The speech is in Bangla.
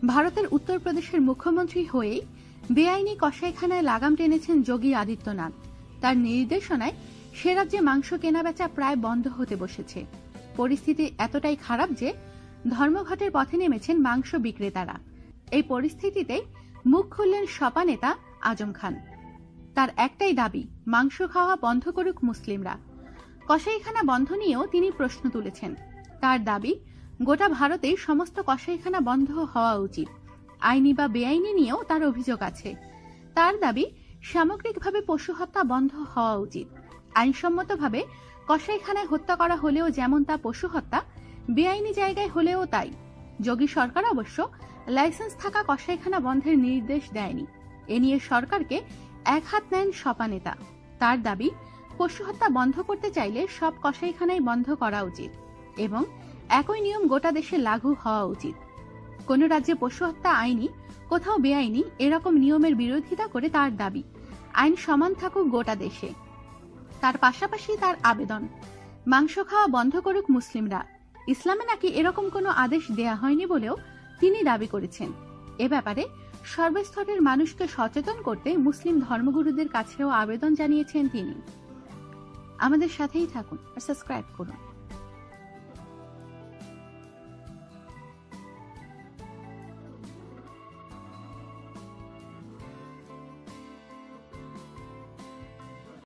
ভারতের উত্তরপ্রদেশের মুখ্যমন্ত্রী হয়েই বেআইনি কসাইখানায় লাগাম টেনেছেন যোগী আদিত্যনাথ। তার নির্দেশনায় সে রাজ্যে মাংস কেনাবেচা প্রায় বন্ধ হতে বসেছে। পরিস্থিতি এতটাই খারাপ যে ধর্মঘটের পথে নেমেছেন মাংস বিক্রেতারা। এই পরিস্থিতিতে মুখ খুললেন সপা নেতা আজম খান। তার একটাই দাবি, মাংস খাওয়া বন্ধ করুক মুসলিমরা। কসাইখানা বন্ধ নিয়েও তিনি প্রশ্ন তুলেছেন। তার দাবি, গোটা ভারতে সমস্ত কসাইখানা বন্ধ হওয়া উচিত। আইনি বা বেআইনি নিয়েও তার অভিযোগ আছে। তার দাবি, সামগ্রিকভাবে পশু হত্যা বন্ধ হওয়া উচিত। আইনসম্মতভাবে কসাইখানায় হত্যা করা হলেও যেমন তা পশু হত্যা, বেআইনি জায়গায় হলেও তাই। যোগী সরকার অবশ্য লাইসেন্স থাকা কসাইখানা বন্ধের নির্দেশ দেয়নি। এ নিয়ে সরকারকে এক হাত নেন সপা নেতা। তার দাবি, পশু হত্যা বন্ধ করতে চাইলে সব কসাইখানাই বন্ধ করা উচিত এবং একই নিয়ম গোটা দেশে লাগু হওয়া উচিত। কোন রাজ্যে পশু হত্যা আইনি, কোথাও বেআইনি, এরকম নিয়মের বিরোধিতা করে তার দাবি, আইন সমান থাকুক গোটা দেশে। তার পাশাপাশি তার আবেদন, মাংস খাওয়া বন্ধ করুক মুসলিমরা। ইসলামে নাকি এরকম কোনো আদেশ দেয়া হয়নি বলেও তিনি দাবি করেছেন। এ ব্যাপারে সর্বস্তরের মানুষকে সচেতন করতে মুসলিম ধর্মগুরুদের কাছেও আবেদন জানিয়েছেন তিনি। আমাদের সাথেই থাকুন আর সাবস্ক্রাইব করুন।